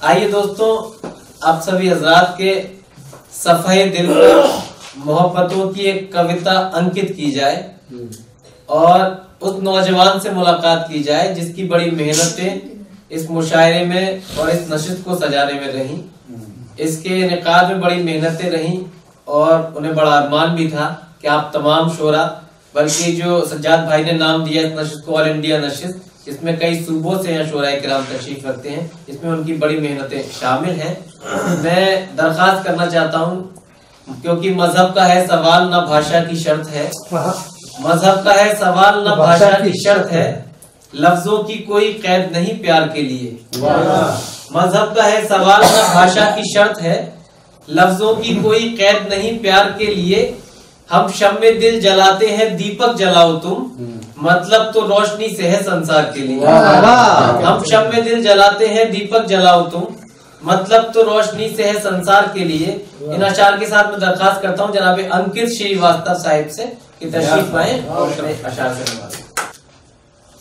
आइए दोस्तों, आप सभी हजरात के सफ़े दिल पर मोहब्बतों की एक कविता अंकित की जाए और उस नौजवान से मुलाकात की जाए जिसकी बड़ी मेहनतें इस मुशायरे में और इस नशिद को सजाने में रहीं। इसके इनेकाद में बड़ी मेहनतें रहीं और उन्हें बड़ा अरमान भी था कि आप तमाम शोरा, बल्कि जो सज्जाद भाई ने नाम दिया इस नशिद को ऑल इंडिया नशिद, इसमें कई सूबों से यहाँ शोराए किराम तशरीफ रखते हैं, इसमें उनकी बड़ी मेहनतें शामिल हैं। मैं दरख्वास्त करना चाहता हूँ, क्योंकि मजहब का है सवाल ना भाषा की शर्त है, मजहब का है सवाल ना भाषा की शर्त है, लफ्जों की कोई कैद नहीं प्यार के लिए। मजहब का है सवाल ना भाषा की शर्त है, लफ्जों की कोई कैद नहीं प्यार के लिए। हम शम्मे दिल जलाते हैं दीपक जलाओ तुम, मतलब तो रोशनी से है संसार के लिए। हम शम्मे दिल जलाते हैं दीपक जलाओ तुम, मतलब तो रोशनी से है संसार के लिए। इन अशार के साथ मैं दरखास्त करता हूँ जनाब अंकित श्रीवास्तव साहिब से कि तशरीफ आए और अशार से नवाजें।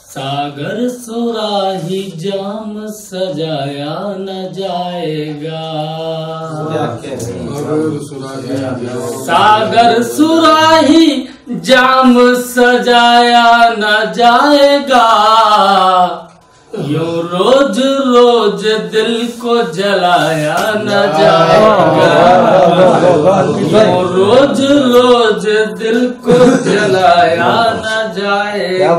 सागर सुराही जाम सजाया न जाएगा, सागर सुराही जाम सजाया न जाएगा, यूं रोज रोज दिल को जलाया न जाएगा, यूं रोज रोज दिल को जलाया न जाएगा।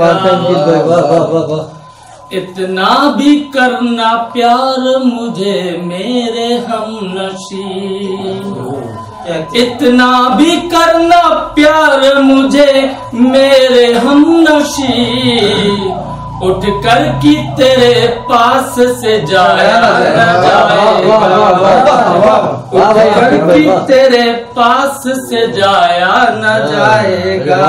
इतना भी करना प्यार मुझे मेरे हमनशी, इतना भी करना प्यार मुझे मेरे हमनशी, उठ कर की तेरे पास से जाया न जाएगा, उठ कर की तेरे पास से जाया न जाएगा।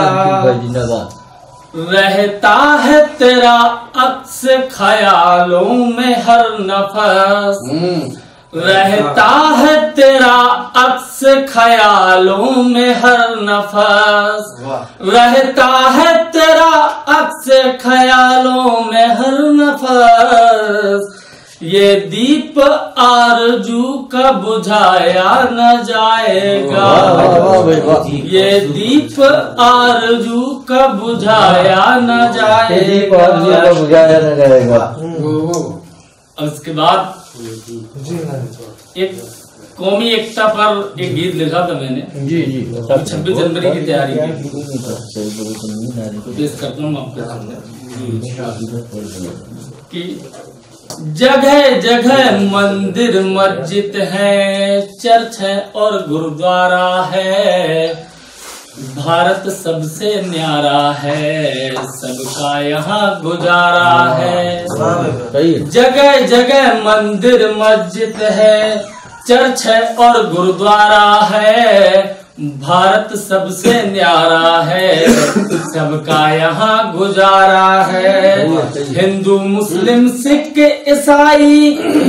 रहता है तेरा अक्स ख्यालों में हर नफस, रहता है तेरा अक्स ख्यालों में हर नफस, रहता है तेरा अक्स ख्यालों में हर नफस। ये दीप आरजू का बुझाया न जाएगा, ये दीप आरजू का बुझाया न जाएगा। उसके बाद एक कौमी एकता पर एक गीत लिखा था मैंने, 26 जनवरी की तैयारी की, पेश करता हूँ आपके सामने कि जगह जगह मंदिर मस्जिद है, चर्च है और गुरुद्वारा है, भारत सबसे न्यारा है, सबका यहाँ गुजारा है। जगह जगह मंदिर मस्जिद है, चर्च है और गुरुद्वारा है, भारत सबसे न्यारा है, सबका यहाँ गुजारा है। हिंदू मुस्लिम सिख ईसाई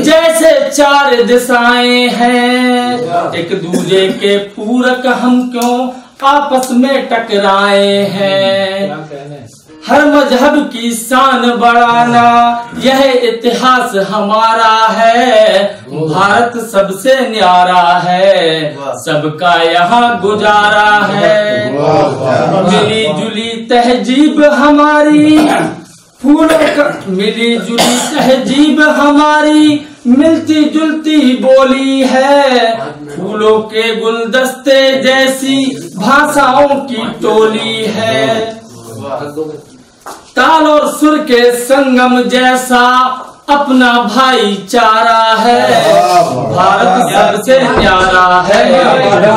जैसे चार दिशाएं हैं, एक दूसरे के पूरक हम क्यों आपस में टकराए हैं। हर मजहब की शान बढ़ाना यह इतिहास हमारा है, भारत सबसे न्यारा है, सबका यहाँ गुजारा है। मिली जुली तहजीब हमारी फूलों का, मिली जुली तहजीब हमारी मिलती जुलती बोली है, फूलों के गुलदस्ते जैसी भाषाओं की टोली है। ताल और सुर के संगम जैसा अपना भाईचारा है, भारत सबसे न्यारा है,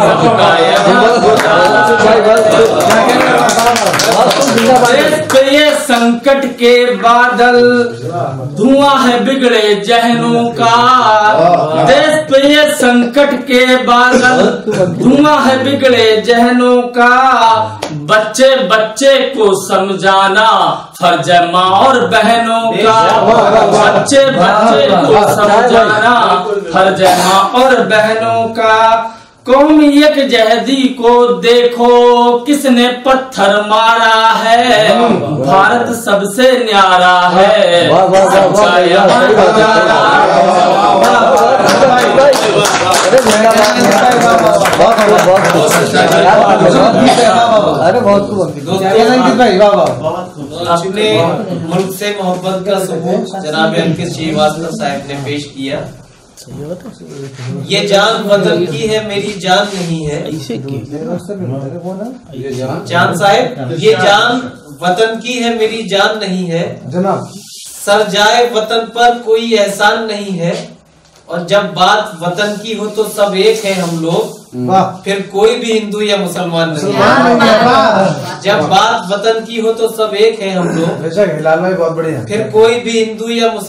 सबका यहाँ देश पे ये संकट के बादल धुआं है बिगड़े जहनों का, देश पे ये संकट के बादल धुआं है बिगड़े जहनों का, बच्चे बच्चे को समझाना फर्ज है माँ और बहनों का, बच्चे बच्चे को समझाना फर्ज है माँ और बहनों का। कौमी यकजहती को देखो किसने पत्थर मारा है, भारत सबसे न्यारा है, सबका यहाँ गुजारा है। अरे बहुत अपने मुल्क से मोहब्बत का सबूत जनाब अंकित श्रीवास्तव साहब ने पेश किया। ये जान वतन की है मेरी जान नहीं है। जान साहब, ये जान वतन की है मेरी जान नहीं है। सर जाए वतन पर कोई एहसान नहीं है। और जब बात वतन की हो तो सब एक है हम लोग, फिर कोई भी हिंदू या मुसलमान नहीं है। जब बात वतन की हो तो सब एक है हम लोग, बहुत बढ़िया, फिर कोई भी हिंदू या